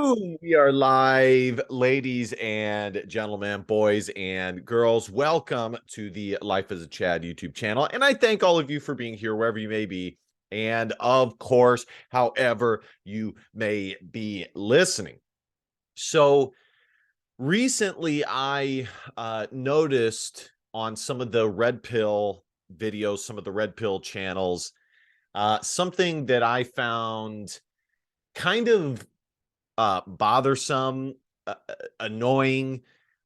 Boom, we are live, ladies and gentlemen, boys and girls. Welcome to the Life as a Chad YouTube channel. And I thank all of you for being here, wherever you may be. And of course, however you may be listening. So recently, I noticed on some of the Red Pill videos, some of the Red Pill channels, something that I found kind of bothersome, annoying,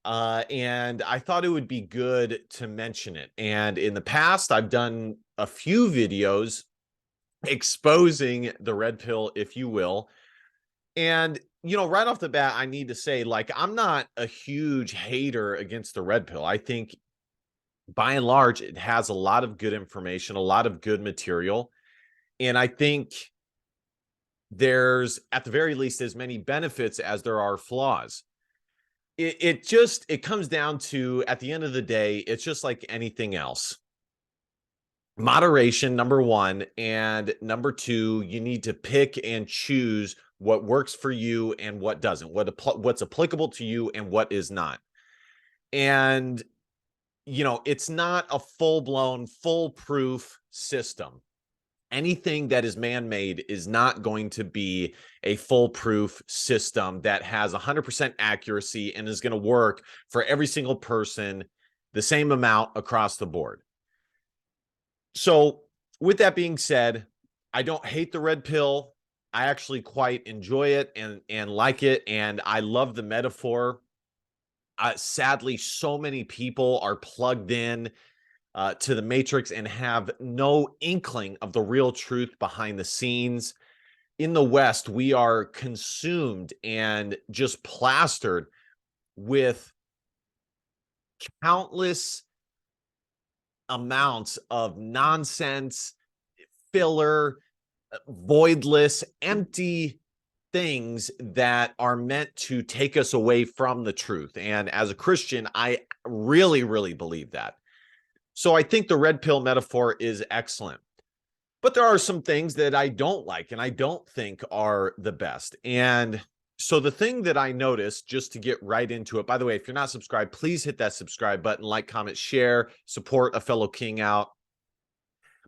and I thought it would be good to mention it. And in the past, I've done a few videos exposing the red pill, if you will. And, right off the bat, I need to say, like, I'm not a huge hater against the red pill. I think by and large, it has a lot of good information, a lot of good material. And I think there's, at the very least, as many benefits as there are flaws. It comes down to, at the end of the day, it's just like anything else. Moderation, number one, and number two, you need to pick and choose what works for you and what doesn't, what's applicable to you and what is not. And it's not a full-blown, foolproof system. Anything that is man-made is not going to be a foolproof system that has 100% accuracy and is going to work for every single person the same amount across the board. So with that being said, I don't hate the red pill. I actually quite enjoy it and like it, and I love the metaphor. Sadly, so many people are plugged in to the Matrix and have no inkling of the real truth behind the scenes. In the West, we are consumed and just plastered with countless amounts of nonsense, filler, voidless, empty things that are meant to take us away from the truth. And as a Christian, I really, really believe that. So I think the red pill metaphor is excellent. But there are some things that I don't like and I don't think are the best. And so the thing that I noticed, just to get right into it, by the way, if you're not subscribed, please hit that subscribe button, like, comment, share, support a fellow king out.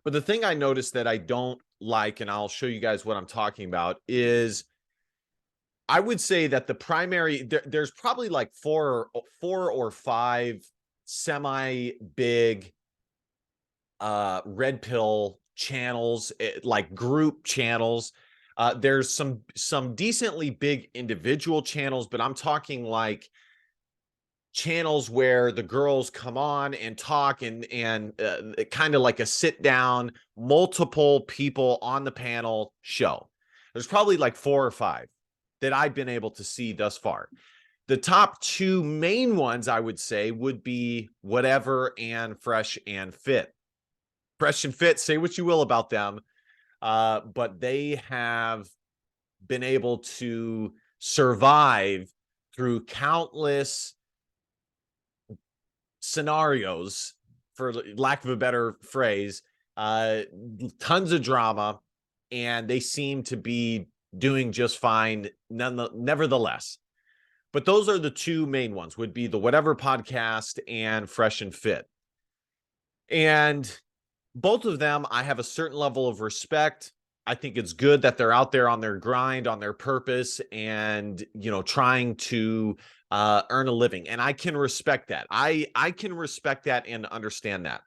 But the thing I noticed that I don't like, and I'll show you guys what I'm talking about, is I would say that the primary, there's probably like four or five semi big red pill channels, like group channels. There's some decently big individual channels, but I'm talking like channels where the girls come on and talk and kind of like a sit down, multiple people on the panel show. There's probably like four or five that I've been able to see thus far. The top two main ones I would say would be Whatever and Fresh and Fit. Fresh and Fit, say what you will about them, but they have been able to survive through countless scenarios, for lack of a better phrase, tons of drama, and they seem to be doing just fine nevertheless. But those are the two main ones, would be the Whatever podcast and Fresh and Fit. And both of them, I have a certain level of respect. I think it's good that they're out there on their grind, on their purpose, and trying to earn a living. And I can respect that. I can respect that and understand that.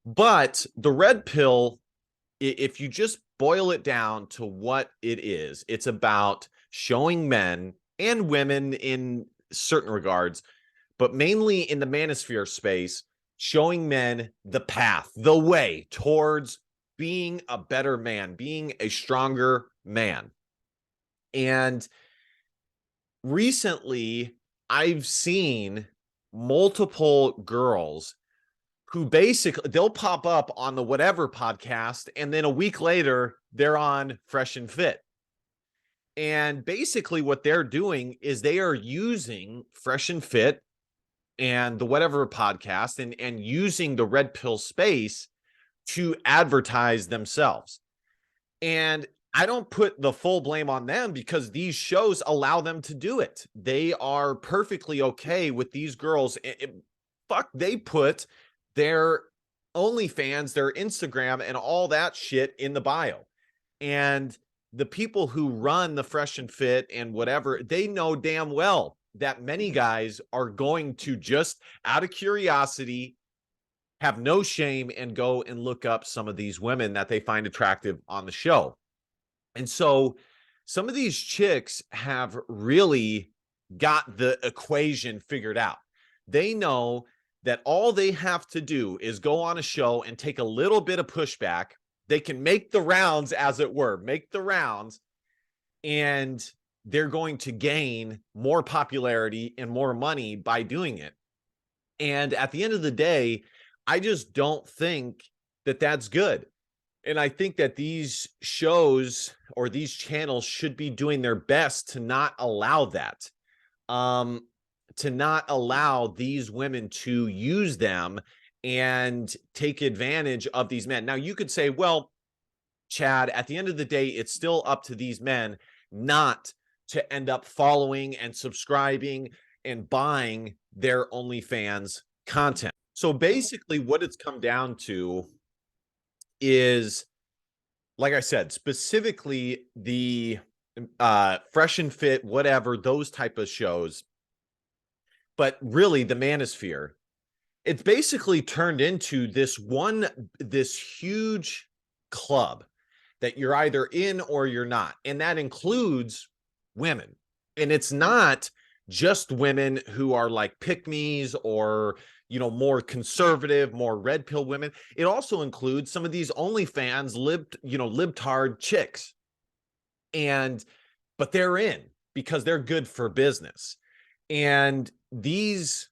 But the red pill, if you just boil it down to what it is, it's about showing men and women in certain regards, but mainly in the manosphere space, showing men the path, the way towards being a better man, being a stronger man. And recently, I've seen multiple girls who basically, they'll pop up on the Whatever podcast, and then a week later, they're on Fresh and Fit. And basically what they're doing is they are using Fresh and Fit and the Whatever podcast and using the red pill space to advertise themselves. And I don't put the full blame on them because these shows allow them to do it. They are perfectly okay with these girls. Fuck, they put their OnlyFans, their Instagram, and all that shit in the bio. And the people who run the Fresh and Fit and whatever, they know damn well that many guys are going to just out of curiosity have no shame and go and look up some of these women that they find attractive on the show. And so some of these chicks have really got the equation figured out. They know that all they have to do is go on a show and take a little bit of pushback. They can make the rounds, as it were, make the rounds, and they're going to gain more popularity and more money by doing it. And at the end of the day, I just don't think that that's good. And I think that these shows or these channels should be doing their best to not allow that, to not allow these women to use them and take advantage of these men. Now, you could say, well, Chad, at the end of the day, it's still up to these men not to end up following and subscribing and buying their OnlyFans content. So basically what it's come down to is, like I said, specifically the Fresh and Fit, whatever, those type of shows, but really the Manosphere, it's basically turned into this huge club that you're either in or you're not. And that includes women. And it's not just women who are like pick-me's or, you know, more conservative, more red pill women. It also includes some of these OnlyFans libtard chicks. But they're in because they're good for business. And these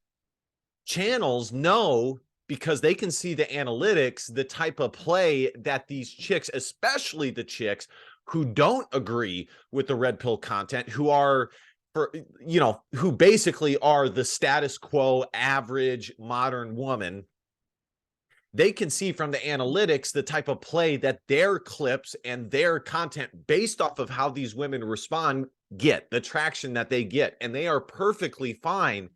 channels know, because they can see the analytics, the type of play that these chicks, especially the chicks who don't agree with the red pill content, who are, who basically are the status quo average modern woman, they can see from the analytics the type of play that their clips and their content based off of how these women respond get, the traction that they get. And they are perfectly fine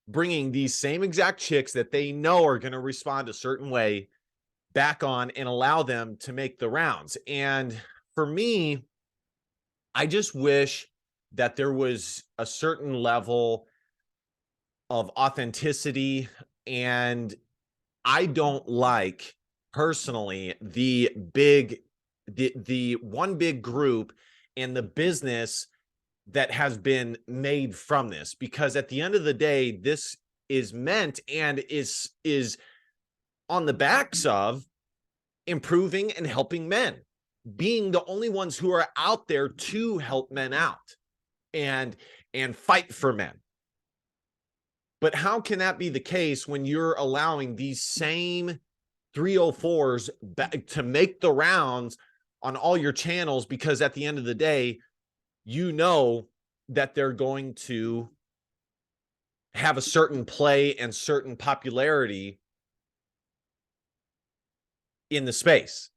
bringing these same exact chicks that they know are going to respond a certain way back on and allow them to make the rounds. And for me, I just wish that there was a certain level of authenticity. And I don't like, personally, the one big group and the business that has been made from this, because at the end of the day, this is meant and is on the backs of improving and helping men, being the only ones who are out there to help men out and fight for men. But how can that be the case when you're allowing these same 304s to make the rounds on all your channels? Because at the end of the day, you know that they're going to have a certain play and certain popularity in the space.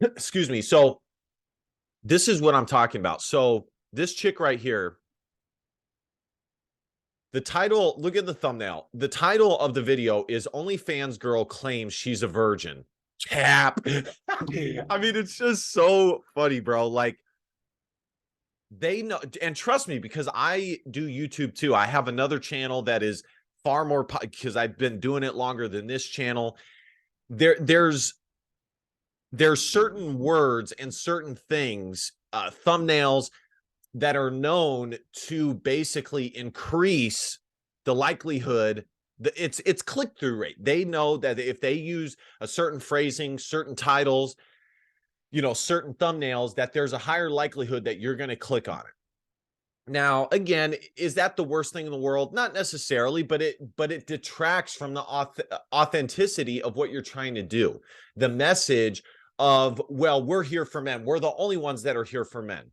Excuse me. So this is what I'm talking about. So this chick right here, the title, look at the thumbnail. The title of the video is OnlyFans Girl Claims She's a Virgin. Cap. I mean, it's just so funny, bro. Like, they know, and trust me, because I do YouTube too. I have another channel that is far more, because I've been doing it longer than this channel. There's certain words and certain things, thumbnails, that are known to basically increase the likelihood that it's click-through rate. They know that if they use a certain phrasing, certain titles, certain thumbnails, that there's a higher likelihood that you're going to click on it. Now, again, is that the worst thing in the world? Not necessarily, but it detracts from the authenticity of what you're trying to do. The message of, well, we're here for men. We're the only ones that are here for men.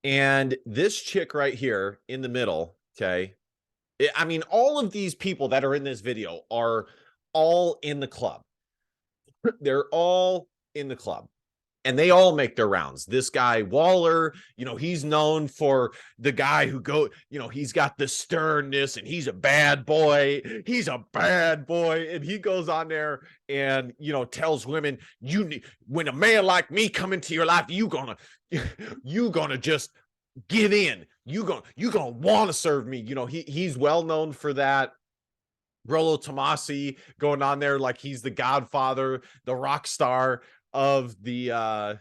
And this chick right here in the middle, okay? I mean, all of these people that are in this video are all in the club. They're all in the club. And they all make their rounds. This guy, Waller, he's known for the guy who he's got the sternness and he's a bad boy. He's a bad boy. And he goes on there and, tells women, when a man like me come into your life, you gonna just give in. You gonna want to serve me. He's well known for that. Rollo Tomasi going on there like he's the godfather, the rock star of the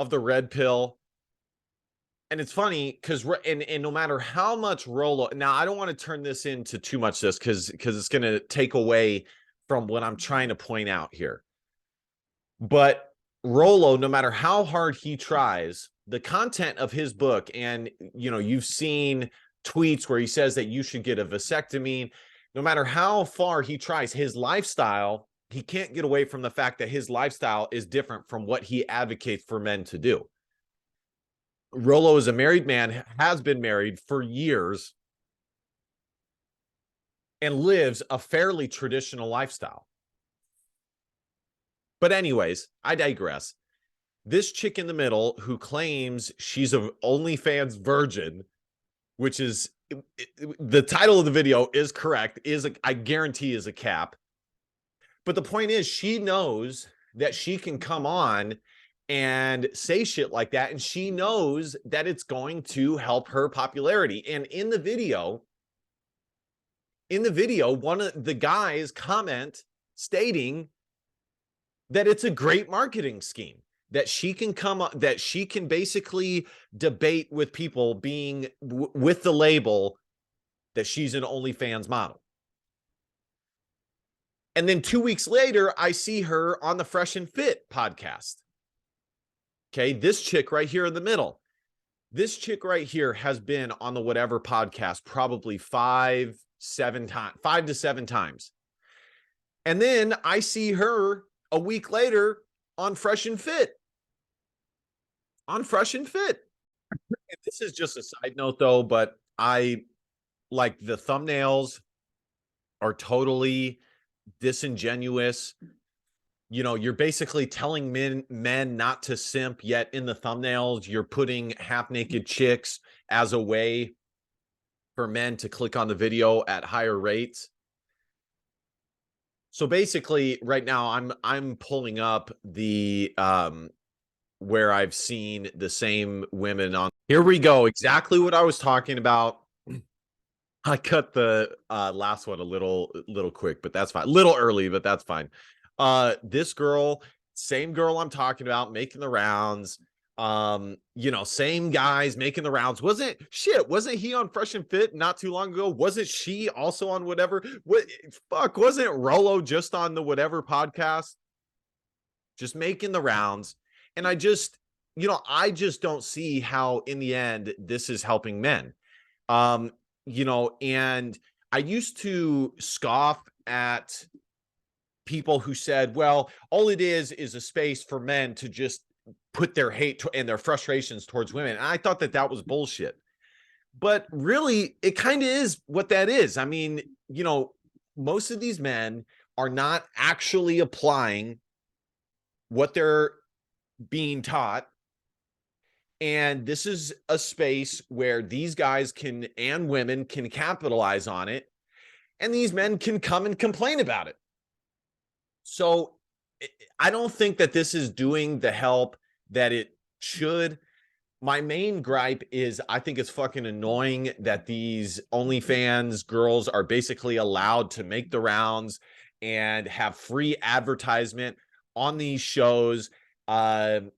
red pill. And it's funny because and no matter how much Rollo, now I don't want to turn this into too much this because it's going to take away from what I'm trying to point out here. But Rollo, no matter how hard he tries, the content of his book, and you've seen tweets where he says that you should get a vasectomy. No matter how far he tries, his lifestyle, he can't get away from the fact that his lifestyle is different from what he advocates for men to do. Rollo is a married man, has been married for years, and lives a fairly traditional lifestyle. But anyways, I digress. This chick in the middle who claims she's an OnlyFans virgin, which is the title of the video is correct, I guarantee is a cap. But the point is, she knows that she can come on and say shit like that, and she knows that it's going to help her popularity. And in the video, one of the guys comment stating that it's a great marketing scheme, that she can that she can basically debate with people being with the label that she's an OnlyFans model. And then 2 weeks later, I see her on the Fresh and Fit podcast. Okay, this chick right here in the middle. This chick right here has been on the whatever podcast probably 5 to 7 times. And then I see her a week later on Fresh and Fit. And this is just a side note though, but I like the thumbnails are totally disingenuous. You're basically telling men not to simp, yet in the thumbnails, you're putting half-naked chicks as a way for men to click on the video at higher rates. So basically right now I'm pulling up the where I've seen the same women on. Here we go. Exactly what I was talking about. I cut the last one a little quick, but that's fine. A little early, but that's fine. This girl, same girl I'm talking about, making the rounds. Same guys making the rounds. Wasn't he on Fresh and Fit not too long ago? Wasn't she also on whatever? Wasn't Rollo just on the whatever podcast? Just making the rounds. And I just don't see how in the end this is helping men. And I used to scoff at people who said, well, all it is a space for men to just put their hate and their frustrations towards women. And I thought that was bullshit. But really, it kind of is what that is. I mean, most of these men are not actually applying what they're being taught. And this is a space where these guys and women can capitalize on it. And these men can come and complain about it. So I don't think that this is doing the help that it should. My main gripe is I think it's fucking annoying that these OnlyFans girls are basically allowed to make the rounds and have free advertisement on these shows. It's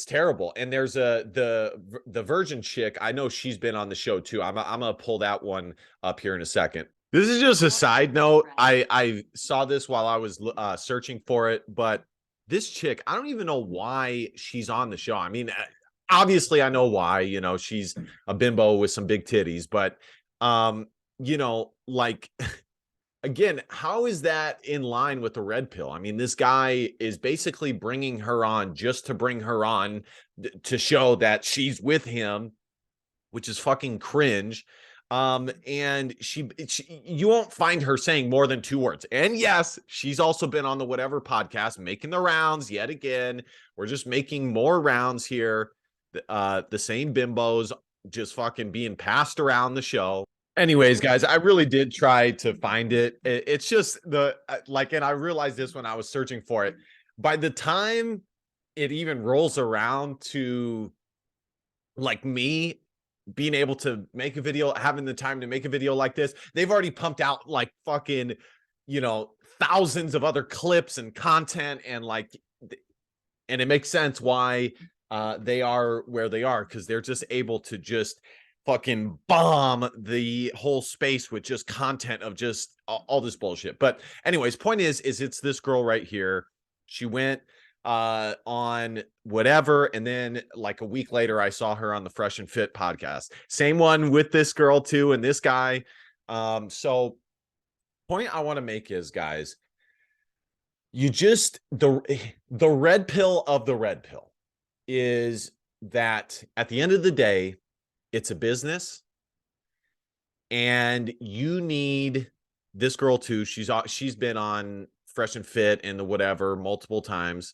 terrible. And there's the virgin chick. I know she's been on the show too. I'm gonna pull that one up here in a second. This is just a side note. I saw this while I was searching for it, but this chick, I don't even know why she's on the show. I mean, obviously I know why, she's a bimbo with some big titties, but again, how is that in line with the red pill? I mean, this guy is basically bringing her on just to bring her on to show that she's with him, which is fucking cringe. And she you won't find her saying more than 2 words. And yes, she's also been on the Whatever podcast making the rounds yet again. We're just making more rounds here. The same bimbos just fucking being passed around the show. Anyways, guys, I really did try to find it. It's just like, and I realized this when I was searching for it. By the time it even rolls around to like me being able to make a video, having the time to make a video like this, they've already pumped out like fucking, thousands of other clips and content, and like, and it makes sense why they are where they are, because they're just able to just fucking bomb the whole space with just content of just all this bullshit. But anyways, point is it's this girl right here. She went on Whatever, and then like a week later I saw her on the Fresh and Fit podcast, same one with this girl too, and this guy. So point I want to make is, guys, you just the red pill of the red pill is that at the end of the day, it's a business, and you need this girl too. She's been on Fresh and Fit and the Whatever multiple times.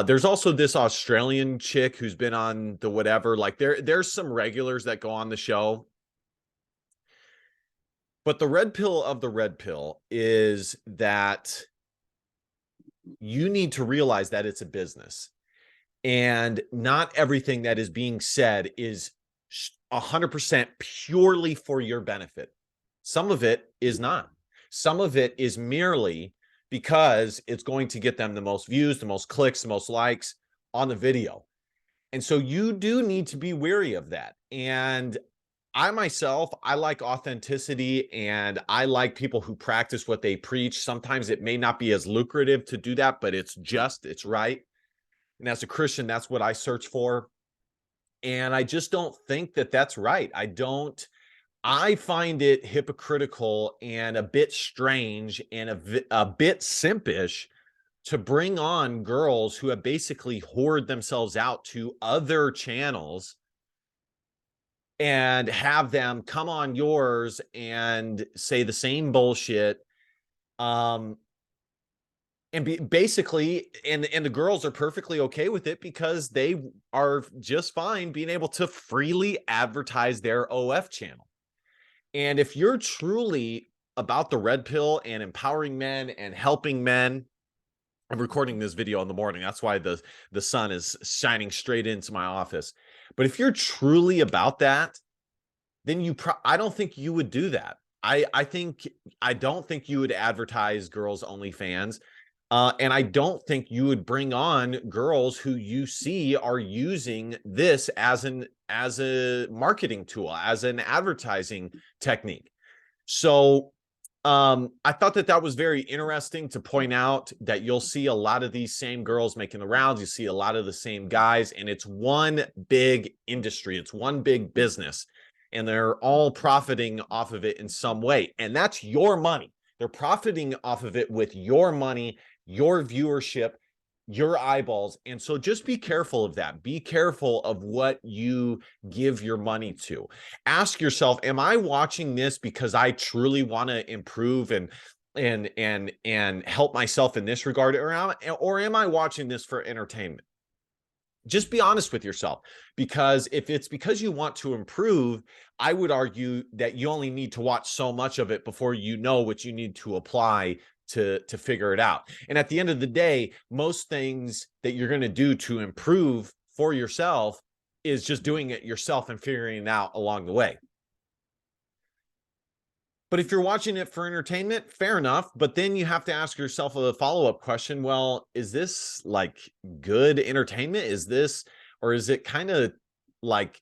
There's also this Australian chick who's been on the Whatever. Like there's some regulars that go on the show. But the red pill of the red pill is that you need to realize that it's a business, and not everything that is being said is 100% purely for your benefit. Some of it is not. Some of it is merely because it's going to get them the most views, the most clicks, the most likes on the video. And so you do need to be wary of that. And I myself, I like authenticity, and I like people who practice what they preach. Sometimes it may not be as lucrative to do that, but it's right. And as a Christian, that's what I search for. And I just don't think that that's right. I find it hypocritical and a bit strange and a bit simpish to bring on girls who have basically whored themselves out to other channels and have them come on yours and say the same bullshit. And basically, and the girls are perfectly okay with it because they are just fine being able to freely advertise their OF channel. And if you're truly about the red pill and empowering men and helping men, I'm recording this video in the morning. That's why the sun is shining straight into my office. But if you're truly about that, then I don't think you would do that. I don't think you would advertise girls OnlyFans. And I don't think you would bring on girls who you see are using this as a marketing tool, as an advertising technique. So I thought that was very interesting to point out that you'll see a lot of these same girls making the rounds. You see a lot of the same guys, and it's one big industry. It's one big business, and they're all profiting off of it in some way. And that's your money. They're profiting off of it with your money, your viewership, your eyeballs. And so just be careful of that. Be careful of what you give your money to. Ask yourself, am I watching this because I truly want to improve and help myself in this regard, or am I watching this for entertainment? Just be honest with yourself, because if it's because you want to improve, I would argue that you only need to watch so much of it before you know what you need to apply to figure it out. And at the end of the day, most things that you're going to do to improve for yourself is just doing it yourself and figuring it out along the way. But if you're watching it for entertainment, fair enough. But then you have to ask yourself a follow-up question. Well, is this like good entertainment? Or is it kind of like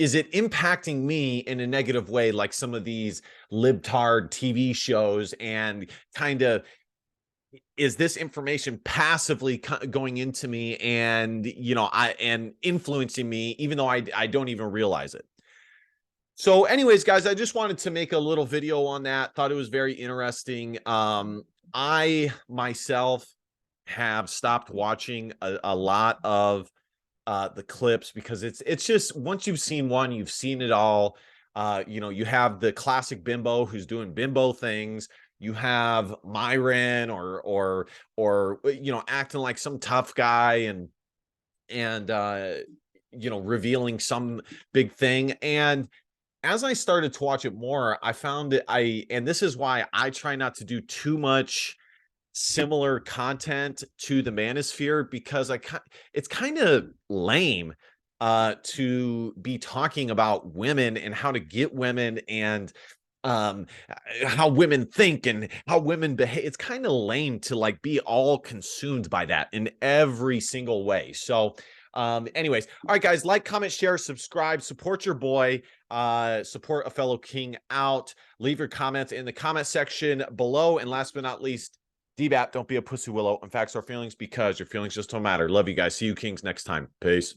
is it impacting me in a negative way, like some of these libtard TV shows, and kind of, is this information passively going into me and, and influencing me, even though I don't even realize it? So anyways, guys, I just wanted to make a little video on that. Thought it was very interesting. I myself have stopped watching a lot of the clips, because it's just, once you've seen one, you've seen it all. You know, you have the classic bimbo who's doing bimbo things. You have Myron or you know, acting like some tough guy and you know, revealing some big thing. And as I started to watch it more, I found that and this is why I try not to do too much similar content to the Manosphere, because it's kind of lame to be talking about women and how to get women, and how women think and how women behave. It's kind of lame to like be all consumed by that in every single way. So anyways, all right guys, like, comment, share, subscribe, support your boy, support a fellow king out. Leave your comments in the comment section below, and last but not least, DBAP, don't be a pussy willow. In fact, our feelings, because your feelings just don't matter. Love you guys. See you kings next time. Peace.